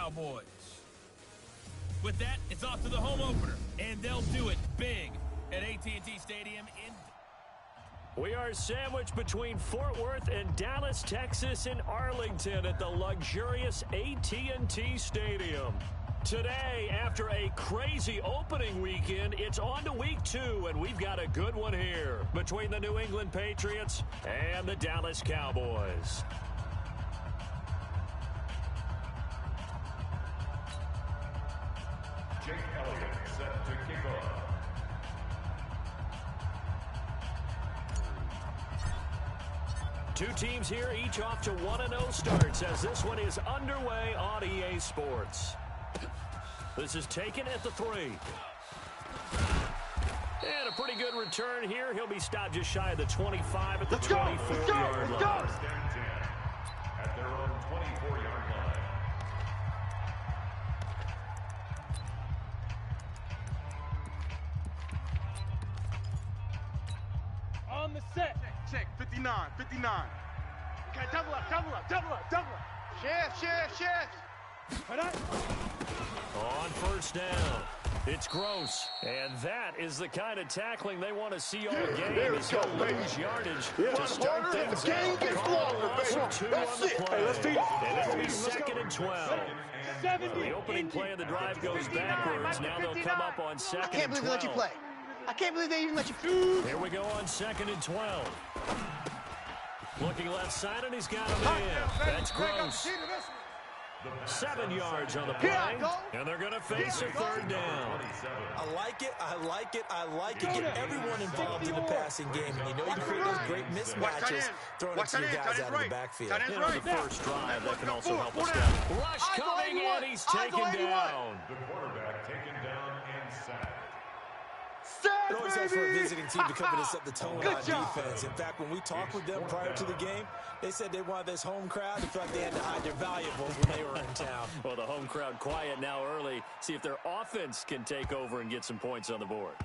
Cowboys. With that, it's off to the home opener, and they'll do it big at AT&T Stadium in... We are sandwiched between Fort Worth and Dallas, Texas, and Arlington at the luxurious AT&T Stadium. Today, after a crazy opening weekend, it's on to week 2, and we've got a good one here between the New England Patriots and the Dallas Cowboys. Jake Elliott set to kick off. Two teams here, each off to 1-0 starts as this one is underway on EA Sports. This is taken at the 3. And a pretty good return here. He'll be stopped just shy of the 25 at the 24-yard line. At their own 24-yard line. On the set. Check, 59. Okay, double up. Shift. On first down, it's Gross. And that is the kind of tackling they want to see all game. He's going to lose yardage to start things out. That's it. Hey, let's feed it. And it'll be 2nd and 12. The opening play of the drive goes backwards. Now they'll come up on 2nd and 12. I can't believe they let you play. I can't believe they even let you... Here we go on 2nd and 12. Looking left side, and he's got a man. That's Gross. 7 yards on the play, and they're going to face a 3rd down. I like it. Get everyone involved in the passing game, and you know you can create those great mismatches throwing it to your guys out of the backfield. And on the first drive, that can also help us down. Rush coming, and he's taken down. The quarterback taken down and sacked. It always helps for a visiting team to come in and set the tone on defense. In fact, when we talked with them prior to the game, they said they wanted this home crowd to feel like they had to hide their valuables when they were in town. Well, the home crowd quiet now early. See if their offense can take over and get some points on the board.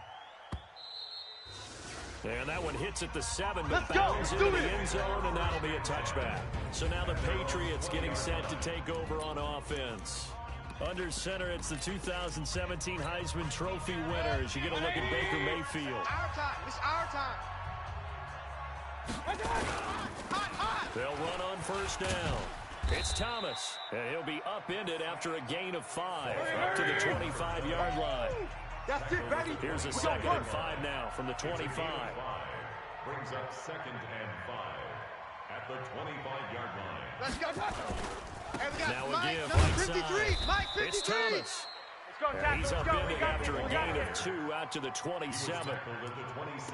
And that one hits at the 7, but bounds into the end zone, and that'll be a touchback. So now the Patriots getting set to take over on offense. Under center, it's the 2017 Heisman Trophy winners. You get a look at Baker Mayfield. It's our time. They'll run on first down. It's Thomas, and he'll be upended after a gain of 5 up to the 25-yard line. That's it, baby. Here's a 2nd and 5 now from the 25. Brings up 2nd and 5 at the 25-yard line. Let's go. Now again, Mike 53. It's Thomas. He's upended after a gain of 2 out to the 27.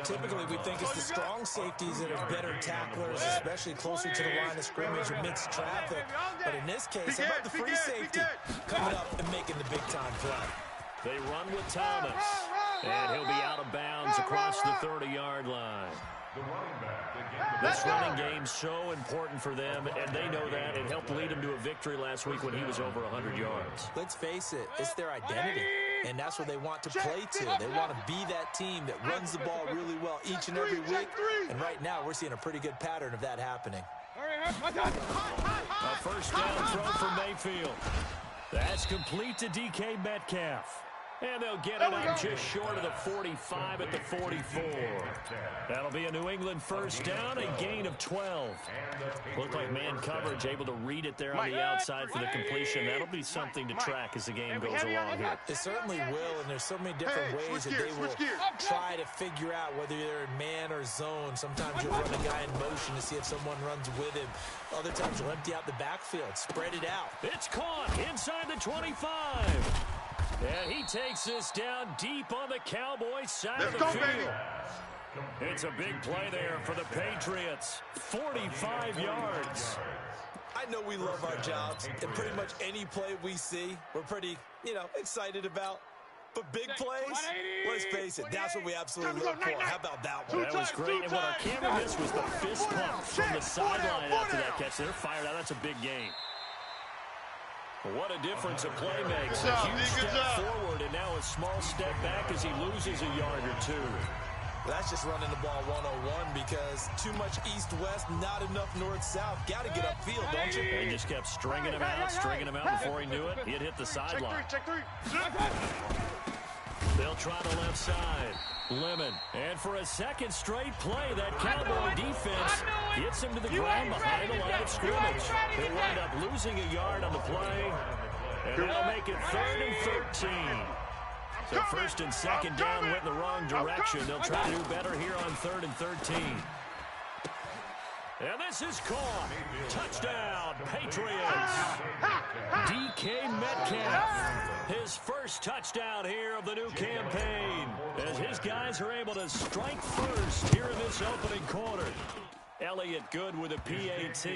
Typically, we think it's the strong safeties that are better tacklers, especially closer to the line of scrimmage amidst traffic. But in this case, how about the free safety coming up and making the big-time play? They run with Thomas, and he'll be out of bounds across the 30-yard line. This running game's so important for them, and they know that. It helped lead them to a victory last week when he was over 100 yards. Let's face it, it's their identity, and that's what they want to play to. They want to be that team that runs the ball really well each and every week, and right now we're seeing a pretty good pattern of that happening. A first down throw for Mayfield. That's complete to DK Metcalf. And they'll get it up just short of the 45 at the 44. That'll be a New England first down, a gain of 12. Looked like man coverage, able to read it there on the outside for the completion. That'll be something to track as the game goes along here. It certainly will, and there's so many different ways that they will try to figure out whether they're in man or zone. Sometimes you'll run a guy in motion to see if someone runs with him. Other times you'll empty out the backfield, spread it out. It's caught inside the 25. And he takes this down deep on the Cowboys side of the field. It's a big play there for the Patriots. 45 yards. I know we love our jobs, and pretty much any play we see, we're pretty, excited about. But big plays, let's face it, that's what we absolutely look for. How about that one? That was great. And what our camera missed was the fist pump from the sideline after that catch. They're fired out. That's a big game. What a difference a play makes. A huge step forward and now a small step back as he loses a yard or two. Well, that's just running the ball 101 because too much east-west, not enough north-south. Got to get upfield, don't you? He just kept stringing him out before he knew it. He'd hit the sideline. Check three. They'll try the left side. Lemon. And for a second straight play, that Cowboy defense gets him to the ground behind the line of scrimmage. He'll wind up losing a yard on the play, and that'll make it 3rd and 13. So first and second down went in the wrong direction. They'll try to do better here on 3rd and 13. And this is caught. Touchdown, Patriots. DK Metcalf. His first touchdown here of the new campaign, as his guys are able to strike first here in this opening quarter. Elliott good with a PAT.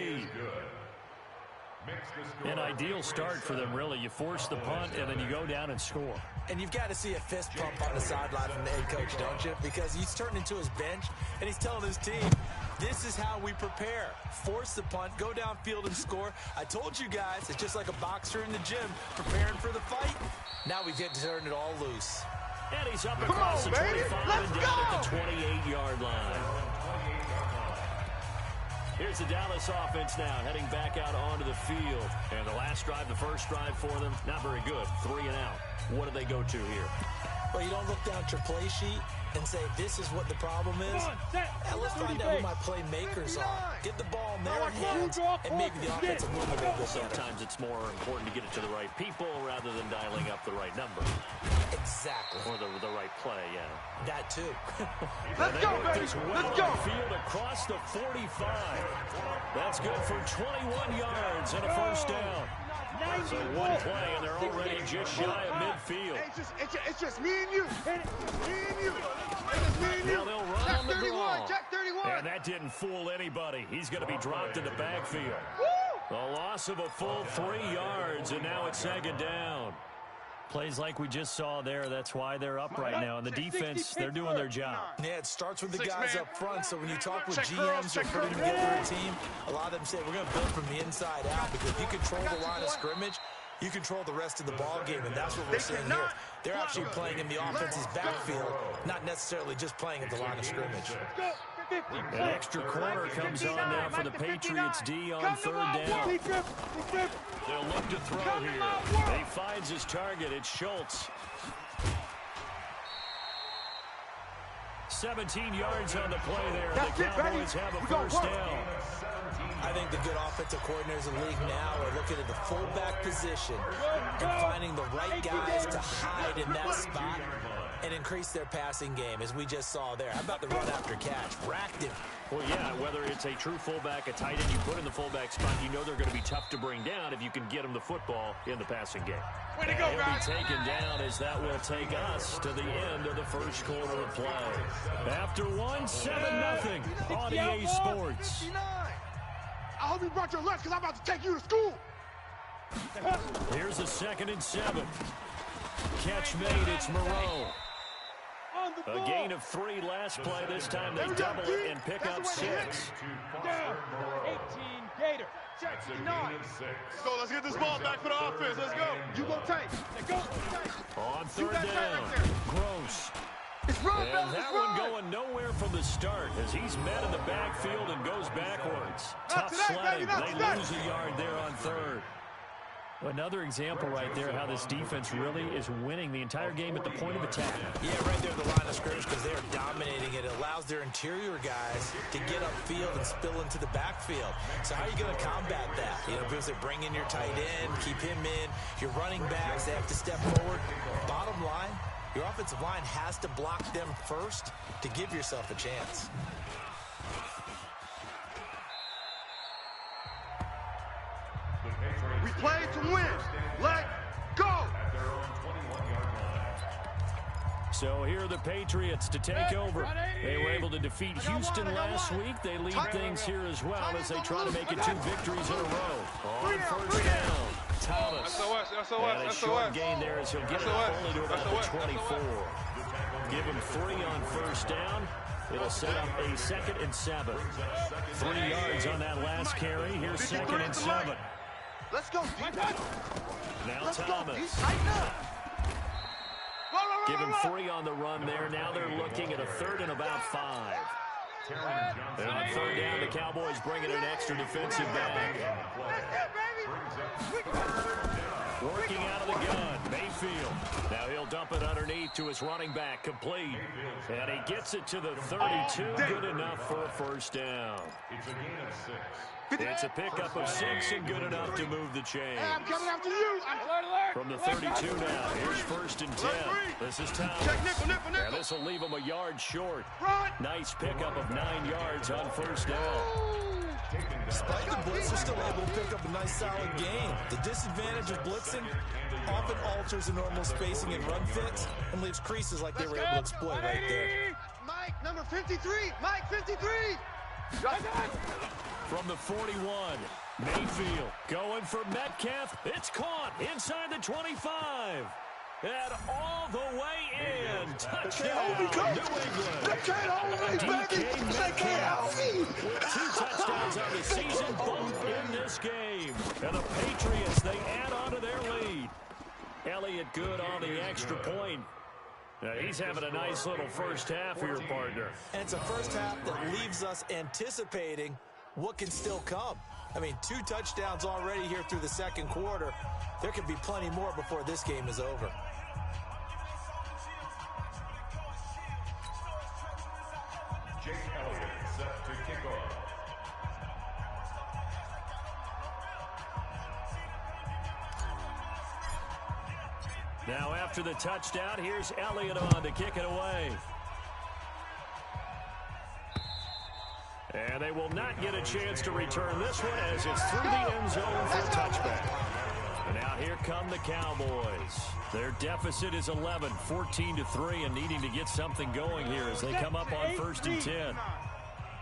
An ideal start for them, really. You force the punt, and then you go down and score. And you've got to see a fist pump on the sideline from the head coach, don't you? Because he's turning into his bench, and he's telling his team, this is how we prepare. Force the punt, go downfield and score. I told you guys, it's just like a boxer in the gym preparing for the fight. Now we get to turn it all loose. And he's up across the 25 and down at the 28-yard line. Here's the Dallas offense now, heading back out onto the field. And the last drive, the first drive for them, not very good. 3 and out. What do they go to here? Well, you don't look down at your play sheet and say, this is what the problem is. Now, let's find out who my playmakers are. Get the ball in their hands, and maybe the offense will move a little bit better. Sometimes it's more important to get it to the right people rather than dialing up the right number. Exactly. Or the right play, yeah. That, too. Let's go, baby. Let's go. Field across the 45. That's good for 21 yards and a first down. So one play, and they're already just shy of midfield. It's just me and you. Me and you. It's me and you. Now they'll run on the draw. Check 31. And that didn't fool anybody. He's going to be dropped in the backfield. A loss of a full 3 yards, and now it's 2nd down. Plays like we just saw there. That's why they're up right now. And the defense, they're doing their job. Yeah, it starts with the guys up front. So when you talk with GMs or putting together a team, a lot of them say, we're going to build from the inside out. Because if you control the line of scrimmage, you control the rest of the ball game. And that's what we're seeing here. They're actually playing in the offense's backfield, not necessarily just playing at the line of scrimmage. An extra corner comes on now for the Patriots D on 3rd down. They'll look to throw here. He finds his target. It's Schultz. 17 yards on the play there. The Cowboys have a first down. I think the good offensive coordinators in the league now are looking at the fullback position and finding the right guys to hide in that spot and increase their passing game, as we just saw there. How about the run after catch? Racked him. Well, yeah, whether it's a true fullback, a tight end you put in the fullback spot, you know they're going to be tough to bring down if you can get them the football in the passing game. Way to go, He'll guys. be taken down, as that will take us to the end of the first quarter of play. After one, 7-0 on EA Sports. 59. I hope you brought your lunch, because I'm about to take you to school. Here's a 2nd and 7. Catch made, it's Moreau. A gain of 3 last play. This time they double it and pick up 6. Down. 18 Gator. Check 9. Let's get this ball back for the offense. Let's go. You go tank. Let's go. On 3rd down, Gross. And that one going nowhere from the start, as he's met in the backfield and goes backwards. Tough sledding. They lose a yard there on 3rd. Another example right there how this defense really is winning the entire game at the point of attack. Yeah, right there at the line of scrimmage, because they're dominating it. It allows their interior guys to get upfield and spill into the backfield. So how are you going to combat that? You know, because they bring in your tight end, keep him in. Your running backs, they have to step forward. Bottom line, your offensive line has to block them first to give yourself a chance. We play to win. Let go. So here are the Patriots to take over. They were able to defeat Houston last week. They lead things here as well as they try to make it 2 victories in a row. On 1st down, Thomas. And a short gain there as he'll get it up only to about the 24. Give him 3 on 1st down. It'll set up a 2nd and 7. 3 yards on that last carry. Here's 2nd and 7. Let's go. Now Thomas. Give him 3 on the run there. Now they're looking at a 3rd and about 5. And on 3rd down, the Cowboys bringing an extra defensive back. Working out of the gun, Mayfield. Now he'll dump it underneath to his running back, complete. And he gets it to the 32, good enough for a 1st down. It's a gain of 6. It's a pickup of 6 and good enough to move the chains. Hey, I'm coming after you. From the 32 now, here's 1st and 10. This is Thomas. And this will leave him a yard short. Nice pickup of 9 yards on 1st down. Despite the blitz, they're still able to pick up a nice solid gain. The disadvantage of blitzing often alters the normal spacing and run fits and leaves creases like they were able to exploit right there. Mike, number 53. Mike, 53. From the 41, Mayfield going for Metcalf. It's caught inside the 25. And all the way in. Touchdown, New England. DK Metcalf with 2 touchdowns on the season, both in this game. And the Patriots, they add on to their lead. Elliott good on the extra point. Now he's having a nice little first half here, partner. And it's a first half that leaves us anticipating what can still come. I mean, 2 touchdowns already here through the 2nd quarter. There could be plenty more before this game is over. Jake Elliott set to kick off. Now after the touchdown, here's Elliott on to kick it away. And they will not get a chance to return this one as it's through the end zone for a touchback. And now here come the Cowboys. Their deficit is 11, 14-3, and needing to get something going here as they come up on 1st and 10.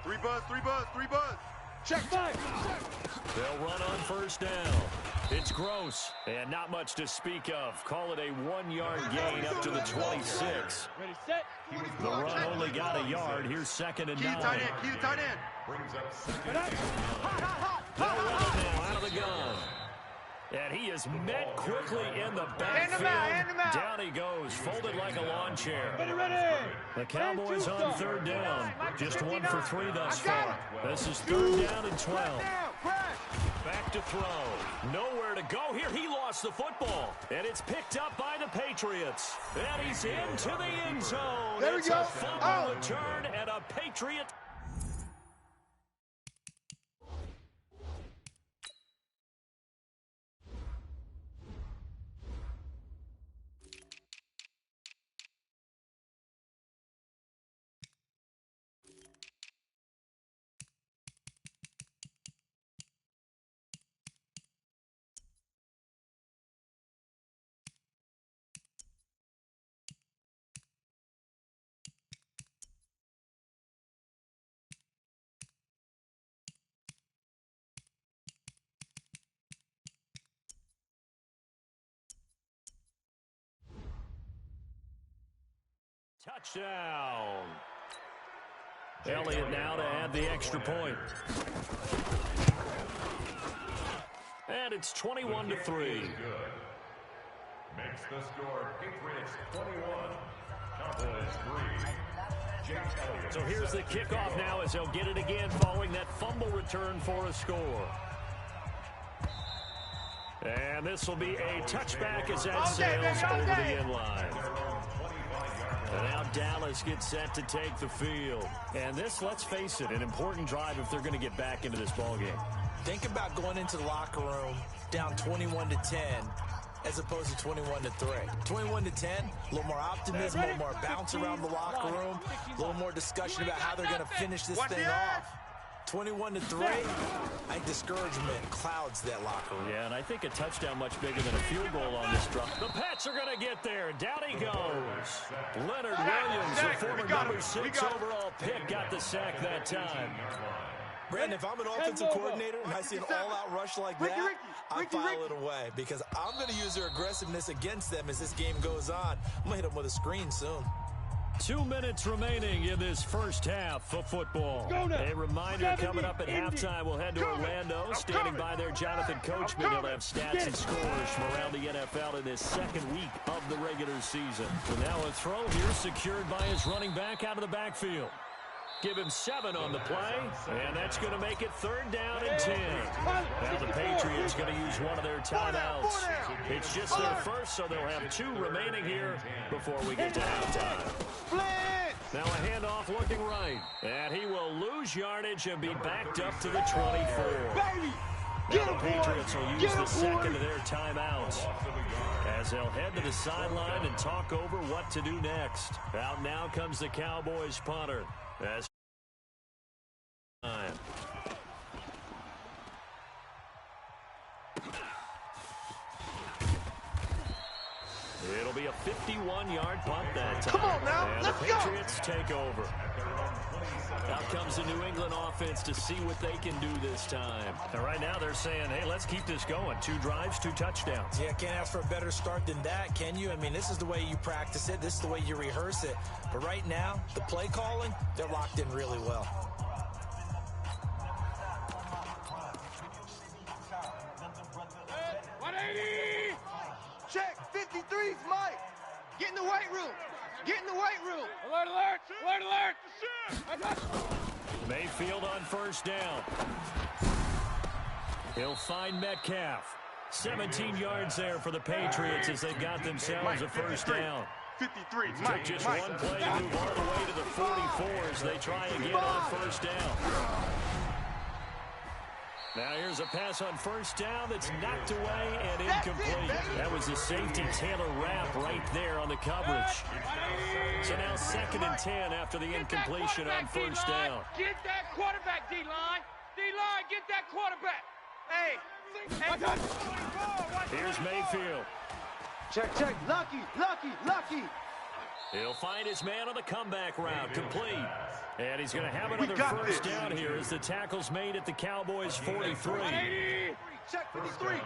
3 buzz. Check 5. They'll run on 1st down. It's Gross, and not much to speak of. Call it a 1-yard gain up to the 26. Ready, set. The run only got a yard. Here's 2nd and 9. Key to tight end. Brings up 2nd. They'll run it now out of the gun. And he is met quickly in the backfield. Down he goes, folded like a lawn chair. Ready. The Cowboys on 3rd down. Just 1 for 3 thus far. This is 3rd down and 12. Back to throw. Nowhere to go here. He lost the football. And it's picked up by the Patriots. And he's into the end zone. There we it's go. A fumble return and a Patriot. Touchdown. Elliott now to add the extra point. And it's 21-3. Makes the score Patriots 21. Cowboys 3. Jake Elliott. So here's the kickoff now as they'll get it again following that fumble return for a score. And this will be a touchback as that sails over the end line. And now Dallas gets set to take the field. And this, let's face it, an important drive if they're going to get back into this ballgame. Think about going into the locker room down 21-10 as opposed to 21-3. 21-10, a little more optimism, a little more bounce around the locker room, a little more discussion about how they're going to finish this thing off. 21-3, I think discouragement clouds that locker room. Yeah, and I think a touchdown much bigger than a field goal on this drive. The Pats are going to get there. Down he goes. Leonard Williams, the former number 6 overall pick, got the sack that time. Brandon, if I'm an offensive coordinator and I see an all-out rush like that, I file it away because I'm going to use their aggressiveness against them as this game goes on. I'm going to hit them with a screen soon. 2 minutes remaining in this first half of football. A reminder coming up at halftime, we'll head to Orlando. Standing by there, Jonathan Coachman. He'll have stats and scores from around the NFL in this second week of the regular season. So now a throw here secured by his running back out of the backfield. Give him 7 on the play, and that's going to make it 3rd down and 10. Now the Patriots going to use one of their timeouts. It's just their first, so they'll have 2 remaining here before we get to halftime. Now a handoff looking right, and he will lose yardage and be backed up to the 24. Now the Patriots will use the second of their timeouts as they'll head to the sideline and talk over what to do next. Out now comes the Cowboys punter. That's time. It'll be a 51-yard punt that time. Come on now, and let's the Patriots take over. Out comes the New England offense to see what they can do this time. And right now they're saying, hey, let's keep this going. 2 drives, 2 touchdowns. Yeah, can't ask for a better start than that, can you? I mean, this is the way you practice it. This is the way you rehearse it. But right now, the play calling, they're locked in really well. Check, 53's Mike. Get in the weight room. Get in the weight room. Alert, alert, alert, alert. Mayfield on 1st down. He'll find Metcalf. 17 yards there for the Patriots as they got themselves a 1st down. 53, Took Mike. just one play to move all the way to the 44 as they try again on 1st down. Now here's a pass on 1st down that's knocked away and incomplete. That was the safety Taylor Rapp right there on the coverage. So now 2nd and 10 after the incompletion on 1st down. Get that quarterback, D-line. D-line, get that quarterback. Hey. Here's Mayfield. Check, check. Lucky, lucky, lucky. He'll find his man on the comeback route, complete. And he's going to have another 1st down here as the tackle's made at the Cowboys' 43. Check 53.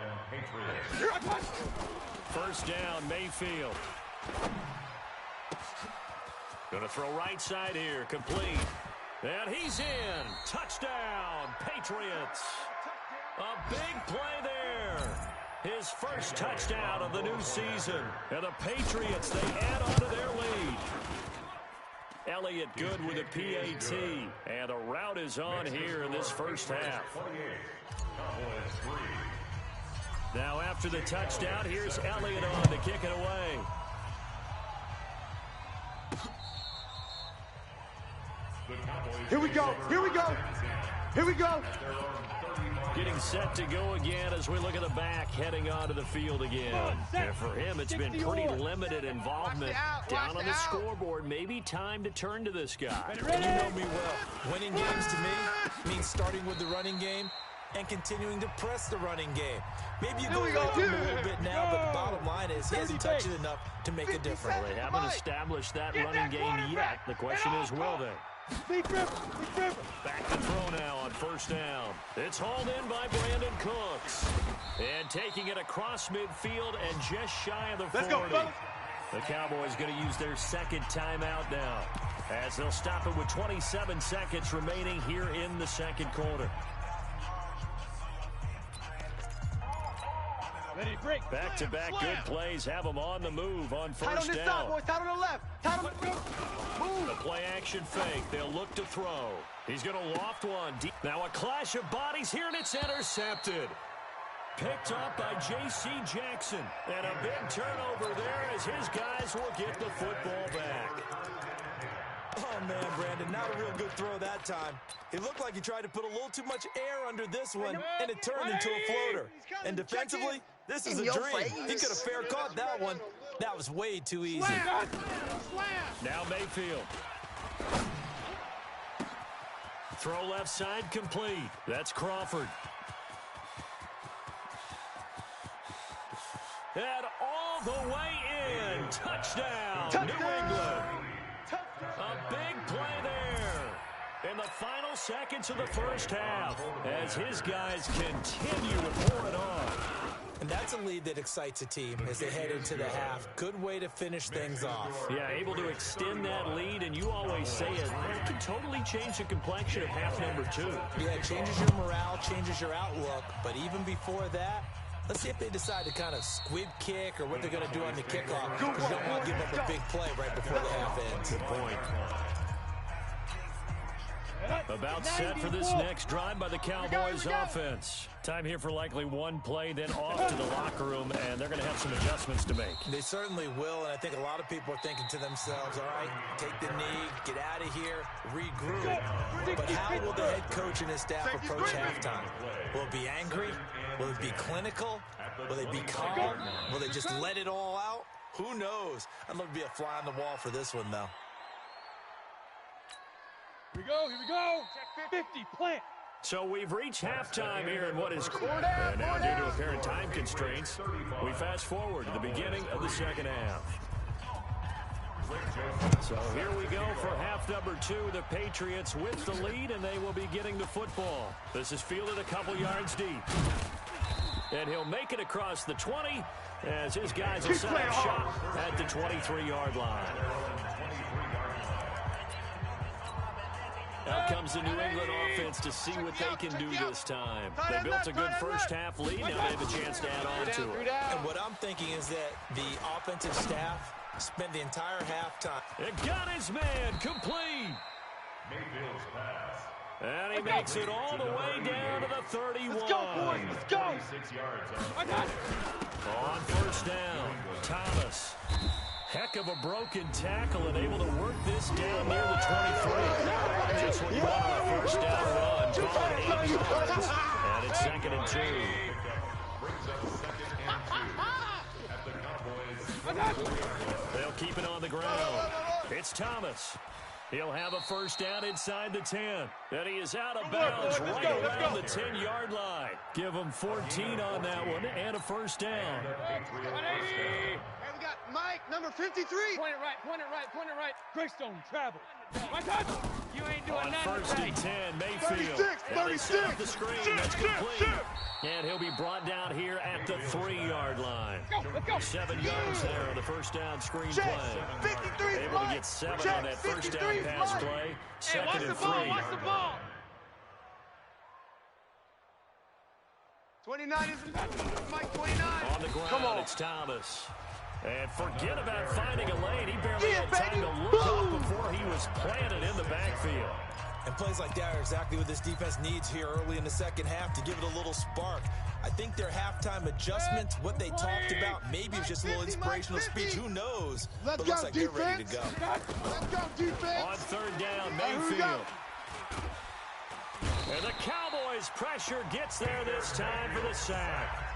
1st down, Mayfield. Going to throw right side here, complete. And he's in. Touchdown, Patriots. A big play there. His first touchdown of the new season. And the Patriots, they add on to their lead. Elliott good with a PAT. And a route is on here in this first half. Now after the touchdown, here's Elliott on to kick it away. Here we go, here we go, here we go. Getting set to go again as we look at the back, heading onto the field again. And for him, it's been pretty limited involvement down on the scoreboard. Maybe time to turn to this guy. And you know me well. Winning games to me means starting with the running game and continuing to press the running game. Maybe you go a little bit now, but the bottom line is he hasn't touched it enough to make a difference. Well, they haven't established that running game yet. The question is, will they? Back to throw now on 1st down. It's hauled in by Brandon Cooks. And taking it across midfield and just shy of the 40. Let's go, fellas. The Cowboys going to use their 2nd timeout now as they'll stop it with 27 seconds remaining here in the 2nd quarter. Back-to-back good plays have them on the move on 1st down. Tight on this side, boys. Tight on the left. Tight on the move. The play action fake. They'll look to throw. He's going to loft one deep. Now a clash of bodies here, and it's intercepted. Picked up by J.C. Jackson. And a big turnover there as his guys will get the football back. Oh, man, Brandon, not a real good throw that time. It looked like he tried to put a little too much air under this one, and it turned into a floater. And defensively, this is a dream. He could have fair caught that one. That was way too easy. Now Mayfield. Throw left side complete. That's Crawford. And all the way in. Touchdown, New England. A big play there in the final seconds of the first half as his guys continue to pour it on. And that's a lead that excites a team as they head into the half. Good way to finish things off. Yeah, able to extend that lead, and you always say it can totally change the complexion of half number 2. Yeah, it changes your morale, changes your outlook. But even before that, let's see if they decide to kind of squib kick or what they're going to do on the kickoff. Because you don't want to give up a big play right before the half ends. Good point. About set for this next drive by the Cowboys offense. Time here for likely one play, then off to the locker room, and they're going to have some adjustments to make. They certainly will, and I think a lot of people are thinking to themselves, all right, take the knee, get out of here, regroup. But how will the head coach and his staff approach halftime? Will it be angry? Will it be clinical? Will they be calm? Will they just let it all out? Who knows? I'd love to be a fly on the wall for this one, though. Here we go. Check 50, plant. So we've reached halftime here in what is quarter. And now, due to apparent time constraints, we fast forward to the beginning of the second half. So here we go for half number 2. The Patriots with the lead, and they will be getting the football. This is fielded a couple yards deep. And he'll make it across the 20 as his guys will set up shop at the 23-yard line. Out comes the New England offense to see what they can do this time. They built a good first half lead. Now they have a chance to add on to it. And what I'm thinking is that the offensive staff spent the entire halftime. It got his man complete. Mayfield's pass. And he makes it all the way down to the 31. Let's go, boys. Let's go. 36 yards I got it. On first down, Thomas. Heck of a broken tackle and able to work this down near the 23. Just what you want on a first down run. Call it 8 yards. And it's 2nd and 2. brings up 2nd and 2 at the Cowboys. They'll keep it on the ground. It's Thomas. He'll have a first down inside the 10. And he is out of bounds right around the 10-yard line. Give him 14 on that one and a first down. Hey, we got Mike, number 53. Point it right, point it right, point it right. Greystone, travel. My time. You ain't doing on nothing. First and 10, Mayfield. 36. The screen. That's complete. And he'll be brought down here at the 3-yard line. Let's go. 7 yards there on the first down screen play. 53, Able to get 7 on that first down pass play. 2nd and 3. Watch the ball. 29 is Mike 29. On the ground, it's Thomas. And forget about finding a lane. He barely had time to look up before he was planted in the backfield. And plays like that are exactly what this defense needs here early in the second half to give it a little spark. I think their halftime adjustments, what they talked about, maybe it was just a little inspirational speech. Who knows? But it looks like they're ready to go. Let's go, defense. On third down, Mayfield. And the Cowboys' pressure gets there this time for the sack.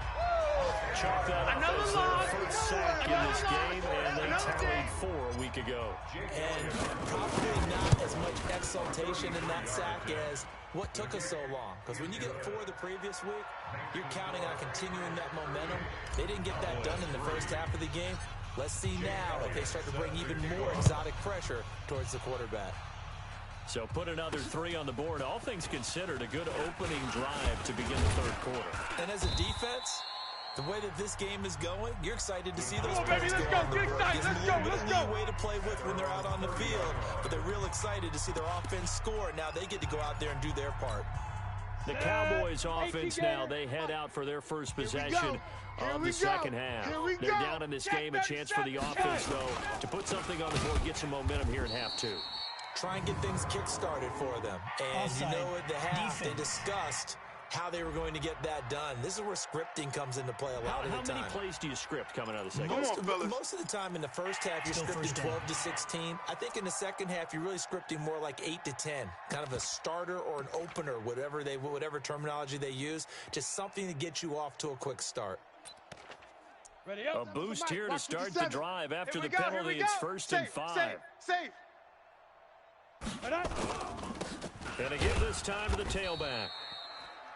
Chalk that up as their first sack in this game, and they tallied 4 a week ago. And probably not as much exaltation in that sack as what took us so long. Because when you get 4 the previous week, you're counting on continuing that momentum. They didn't get that done in the first half of the game. Let's see now if they start to bring even more exotic pressure towards the quarterback. So put another 3 on the board. All things considered, a good opening drive to begin the third quarter. And as a defense, the way that this game is going, you're excited to see those points let's go go, on the board. let's Gives them a little bit of go. leeway to play with when they're out on the field. But they're real excited to see their offense score. Now they get to go out there and do their part. The Cowboys offense now, they head out for their first possession of the second half. They're down in this game. A chance for the offense, though, to put something on the board, get some momentum here in half 2. Try and get things kick-started for them. And you know at the half, they discussed how they were going to get that done. This is where scripting comes into play a lot of the time. How many plays do you script coming out of the second half? Most of the time in the first half, you're scripting 12 to 16. I think in the second half, you're really scripting more like 8 to 10. Kind of a starter or an opener, whatever terminology they use. Just something to get you off to a quick start. Ready up. A boost here to start the drive after the penalty. It's 1st and 5. Safe. And again this time to the tailback.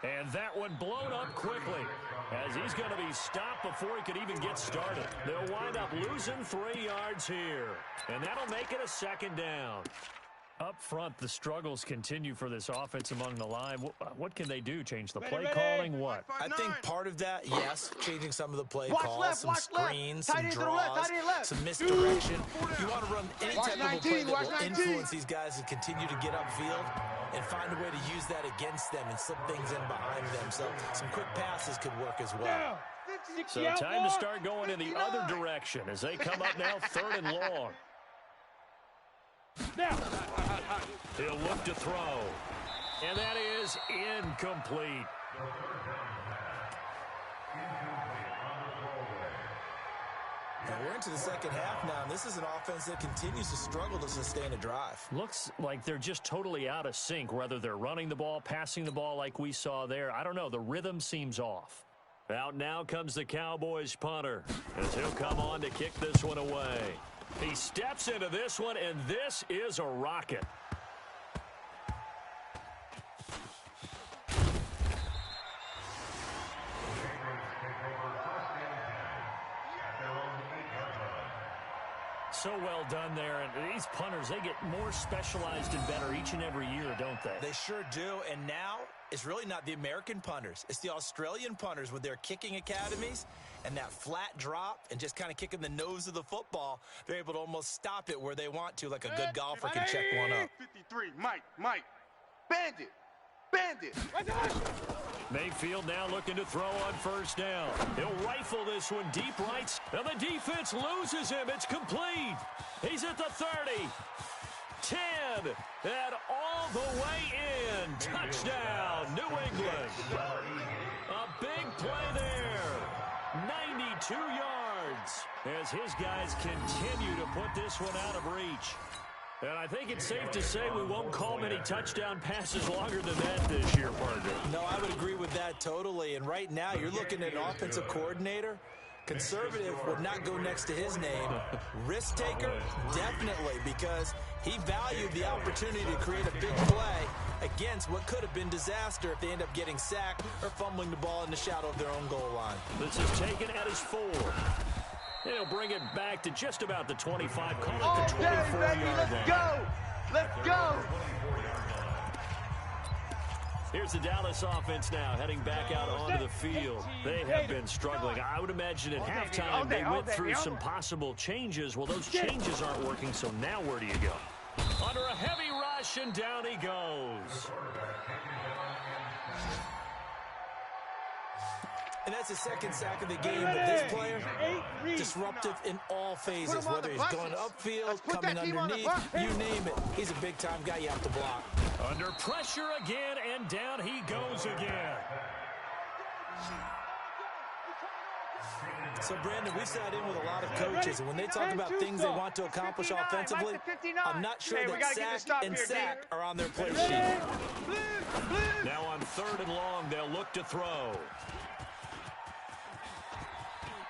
And that one blown up quickly as he's going to be stopped before he could even get started. They'll wind up losing 3 yards here. And that'll make it a 2nd down. Up front, the struggles continue for this offense among the line. What can they do? Change the play calling? What? I think part of that, yes, changing some of the play calls, some screens, some draws, some misdirection. You want to run any type of a play that will influence these guys to continue to get upfield and find a way to use that against them and slip things in behind them. So some quick passes could work as well. So time to start going in the other direction as they come up now 3rd and long. He'll look to throw. And that is incomplete. And we're into the second half now, and this is an offense that continues to struggle to sustain a drive. Looks like they're just totally out of sync, whether they're running the ball, passing the ball like we saw there. I don't know. The rhythm seems off. Out now comes the Cowboys punter as he'll come on to kick this one away. He steps into this one, and this is a rocket. So well done there, and these punters, they get more specialized and better each and every year, don't they? They sure do, and now it's really not the American punters. It's the Australian punters with their kicking academies and that flat drop and just kind of kicking the nose of the football. They're able to almost stop it where they want to, like a good golfer can check one up. 53, Mike, Bandit. Mayfield now looking to throw on 1st down. He'll rifle this one deep right, and the defense loses him. It's complete. He's at the 30. 10, and all the way in. Touchdown, New England. A big play there. 92 yards as his guys continue to put this one out of reach. And I think it's safe to say we won't call many touchdown passes longer than that this year, partner. No, I would agree with that totally. And right now, you're looking at an offensive coordinator. Conservative would not go next to his name. Risk taker, definitely, because he valued the opportunity to create a big play against what could have been disaster if they end up getting sacked or fumbling the ball in the shadow of their own goal line. This is taken at his 4. He'll bring it back to just about the 25. Call it the 24-yard line. Let's go! Here's the Dallas offense now heading back out onto the field. They have been struggling. I would imagine at halftime they went through some possible changes. Well, those changes aren't working, so now where do you go? Under a heavy rush, and down he goes. And that's the 2nd sack of the game, but this player, disruptive in all phases, whether he's going upfield, coming underneath, you name it. He's a big-time guy you have to block. Under pressure again, and down he goes again. So, Brandon, we've sat in with a lot of coaches, and when they talk about things they want to accomplish offensively, I'm not sure that sack and sack are on their play sheet. Now on 3rd and long, they'll look to throw.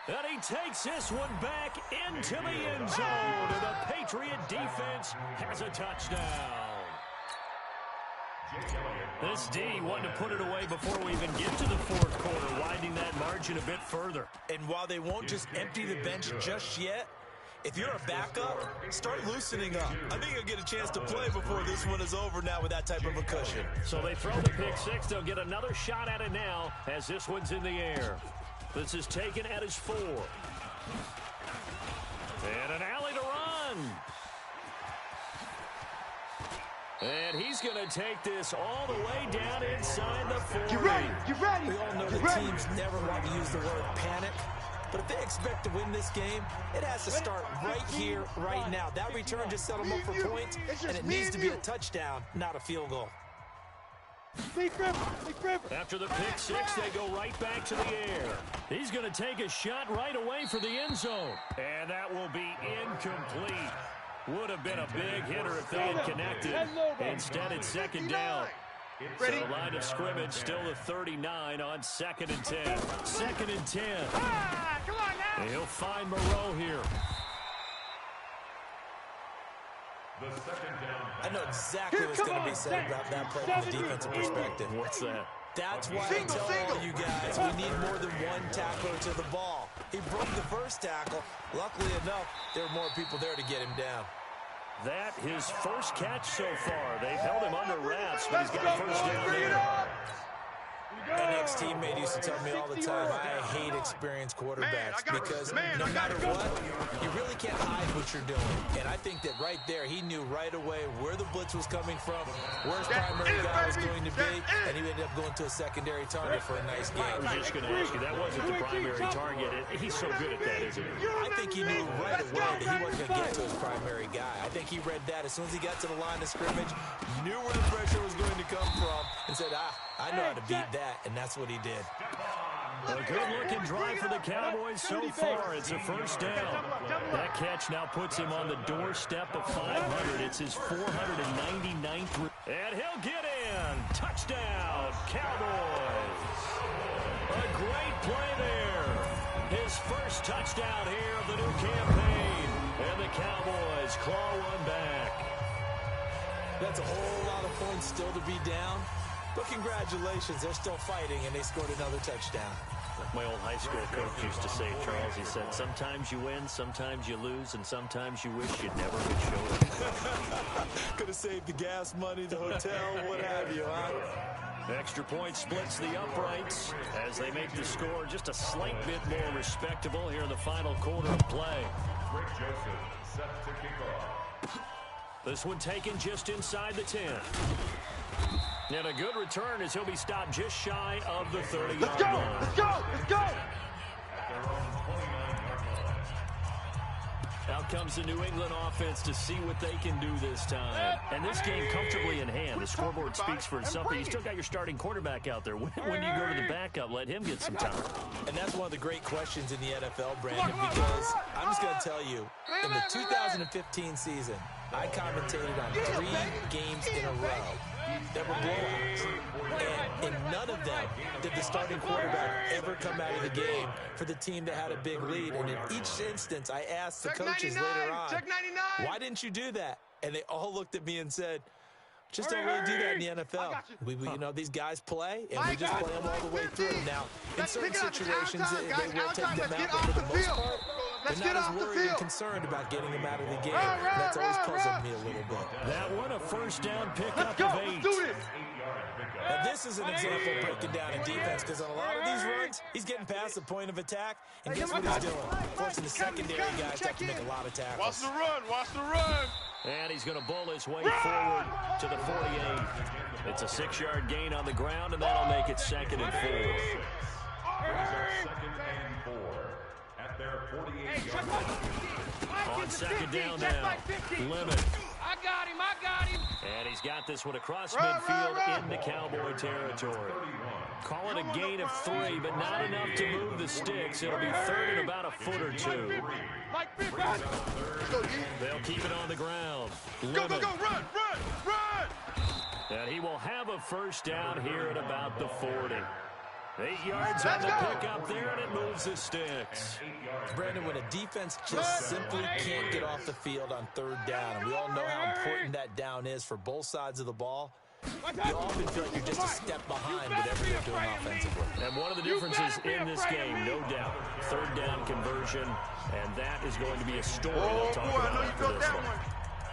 And he takes this one back into the end zone. And the Patriot defense has a touchdown. This D wanting to put it away before we even get to the 4th quarter, widening that margin a bit further. And while they won't just empty the bench just yet, if you're a backup, start loosening up. I think you'll get a chance to play before this one is over now with that type of a cushion. So they throw the pick 6. They'll get another shot at it now as this one's in the air. This is taken at his 4. And an alley to run. And he's going to take this all the way down inside the 40. Get ready! We all know the teams never want to use the word panic. But if they expect to win this game, it has to start right here, right now. That return just set them up for points, and it needs to be a touchdown, not a field goal. After the pick 6, they go right back to the air. He's going to take a shot right away for the end zone. And that will be incomplete. Would have been a big hitter if they had connected. Instead, it's 2nd down. So the line of scrimmage still the 39 on 2nd and 10. 2nd and 10. Come on now. He'll find Moreau here. I know exactly what's going to be said about that play from the defensive perspective. What's that? That's why I tell all you guys we need more than one tackler to the ball. He broke the first tackle. Luckily enough, there were more people there to get him down. that his first catch so far. They've held him under wraps, but he's got a first down there. An ex-teammate used to tell me all the time, I hate experienced quarterbacks because no matter what, you really can't hide what you're doing. And I think that right there, he knew right away where the blitz was coming from, where his primary guy was going to be, and he ended up going to a secondary target for a nice game. I was just going to ask you, that wasn't the primary target. He's so good at that, isn't he? I think he knew right away that he wasn't going to get to his primary guy. I think he read that as soon as he got to the line of scrimmage, knew where the pressure was going to come from, and said, I know how to beat that, and that's what he did. A good-looking drive for the Cowboys so far. It's a first down. That catch now puts him on the doorstep of 500. It's his 499th. And he'll get in. Touchdown, Cowboys. A great play there. His first touchdown here of the new campaign. And the Cowboys claw one back. That's a whole lot of points still to be down. But congratulations, they're still fighting, and they scored another touchdown. Like my old high school coach used to say, Charles, he said, sometimes you win, sometimes you lose, and sometimes you wish you'd never been shown. Could have saved the gas money, the hotel, what have you, huh? Extra point splits the uprights as they make the score just a slight bit more respectable here in the final quarter of play. Rick Joseph set to kick off. This one taken just inside the 10. And a good return as he'll be stopped just shy of the 30-yard line. Let's go! Let's go! Out comes the New England offense to see what they can do this time. And this game comfortably in hand. The scoreboard speaks for itself, but you still got your starting quarterback out there. When do you go to the backup? Let him get some time. And that's one of the great questions in the NFL, Brandon, because I'm just going to tell you, in the 2015 season, I commentated on 3 games in a row that were blowouts. And in none of them did the starting quarterback ever come out of the game for the team that had a big lead. And in each instance, I asked the coaches later on, why didn't you do that? And they all looked at me and said, just don't really do that in the NFL. You know, these guys play, and we just play them all the way through. Now, in certain situations, they will take them out, but for the most part, they're not as worried and concerned about getting them out of the game. And that's always puzzled me a little bit. That one, a first down pickup of 8. Now, this is an example of breaking down in defense, because on a lot of these runs, he's getting past the point of attack, and guess what he's doing? Forcing the secondary guys to have to make a lot of tackles. Watch the run, watch the run. And he's going to bull his way forward to the 48. It's a 6-yard gain on the ground, and that'll make it 2nd and 4. Second and 4 at their 48-yard line. On second down now, Lemon. I got him. And he's got this one across midfield into Cowboy territory. Call it a gain of 3, but not enough to move the sticks. It'll be 3rd and about a foot or 2. They'll keep it on the ground. Go, run. And he will have a first down here at about the 40. 8 yards on the pickup there, and it moves the sticks. Brandon, when a defense just simply can't get off the field on 3rd down, and we all know how important that down is for both sides of the ball, you often feel like you're just a step behind whatever you're doing offensively. And one of the differences in this game, no doubt, 3rd down conversion, and that is going to be a story we'll talk about after this one.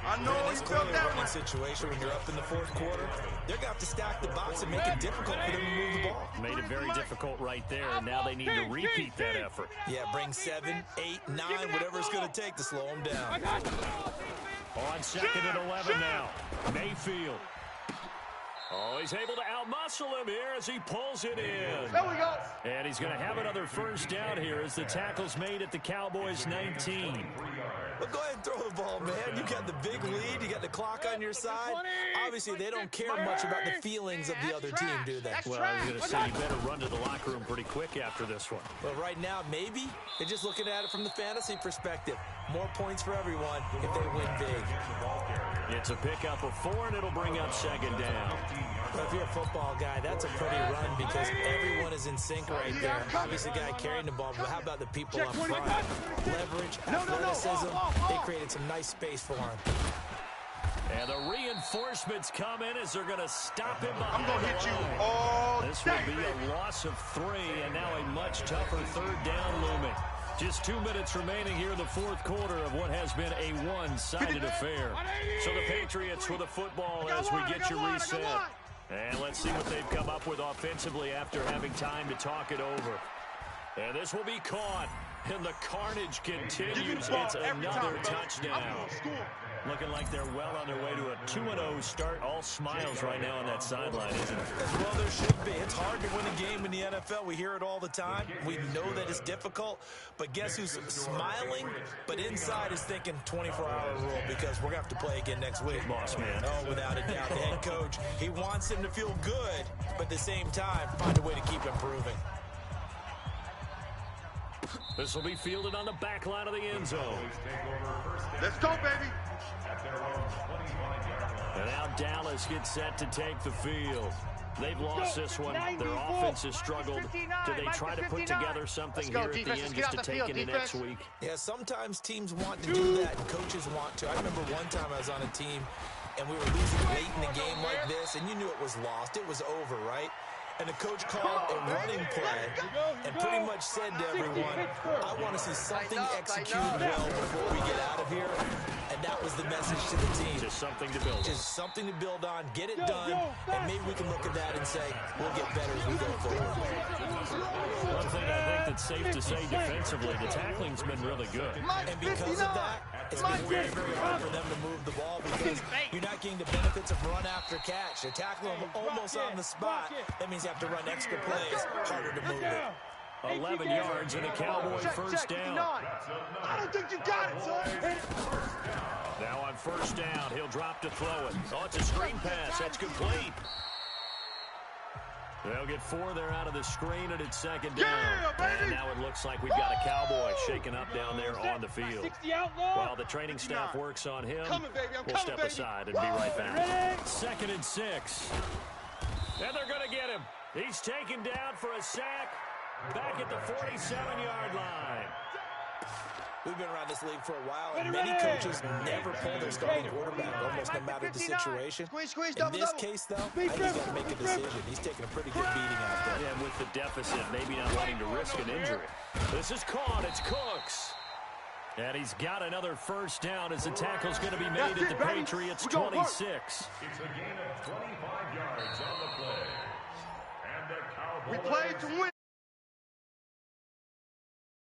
I know you felt that one. Situation when you're up in the 4th quarter, they're going to have to stack the box and make it difficult for them to move the ball. Made it very difficult right there, and now they need to repeat that effort. Yeah, bring 7, 8, 9, whatever it's going to take to slow them down. On 2nd and 11 now, Mayfield. Oh, he's able to outmuscle him here as he pulls it in. There we go. And he's going to have another first down here as the tackle's made at the Cowboys' 19. Well, go ahead and throw the ball, man. You got the big lead. You got the clock on your side. Obviously, they don't care much about the feelings of the other team, do they? Well, I was going to say you better run to the locker room pretty quick after this one. But right now, maybe they're just looking at it from the fantasy perspective. More points for everyone if they win big. It's a pickup of 4, and it'll bring up 2nd down. But if you're a football guy, that's a pretty run because everyone is in sync right there. Obviously, the guy carrying the ball, but how about the people up front? Leverage, athleticism, they created some nice space for him. And the reinforcements come in as they're going to stop him behind. I'm going to hit you all This will be a loss of 3, and now a much tougher 3rd down looming. Just 2 minutes remaining here in the fourth quarter of what has been a one-sided affair. So the Patriots with the football as we get you reset. And let's see what they've come up with offensively after having time to talk it over. And this will be caught. And the carnage continues. It's another touchdown. Looking like they're well on their way to a 2-0 start. All smiles right now on that sideline, isn't it? Well, there should be. It's hard to win a game in the NFL. We hear it all the time. We know that it's difficult. But guess who's smiling? But inside is thinking 24-hour rule because we're going to have to play again next week. Boss man. Oh, without a doubt. The head coach, he wants him to feel good, but at the same time, find a way to keep improving. This will be fielded on the back line of the end zone. Let's go, baby. And now Dallas gets set to take the field. They've lost this one. Their offense has struggled. Do they try to put together something here at the end just to take into next week? Yeah, sometimes teams want to do that and coaches want to. I remember one time I was on a team and we were losing late in the game like this, and you knew it was lost. It was over, right? And the coach called a running play and pretty much said to everyone, I want to see something executed well before we get out of here. And that was the message to the team. Just something to build on. Just something to build on, get it done, and maybe we can look at that and say, we'll get better as we go forward. One thing I think that's safe to say defensively, the tackling's been really good. And because of that, it's been very, very hard for them to move the ball because you're not getting the benefits of run after catch. They're tackling them almost on the spot. That means you have to run extra plays, harder to move it. 11 yards and a Cowboy first down. I don't think you got it, son. Now on first down, he'll drop to throw it. Oh, it's a screen pass. That's complete. They'll get 4 there out of the screen, and it's second down. And now it looks like we've got a Cowboy shaking up down there on the field. While the training staff works on him, we'll step aside and be right back. 2nd and 6. And they're going to get him. He's taken down for a sack back at the 47-yard line. We've been around this league for a while, and many coaches never pull their starting quarterback, almost no matter the situation. In this case, though, I think he's got to make a decision. He's taking a pretty good beating out there. Yeah, and with the deficit, maybe not wanting to risk an injury. This is caught. It's Cooks. And he's got another first down as the tackle's going to be made at the Patriots' 26. It's a gain of 25 yards on the play. And the Cowboys... We played to win.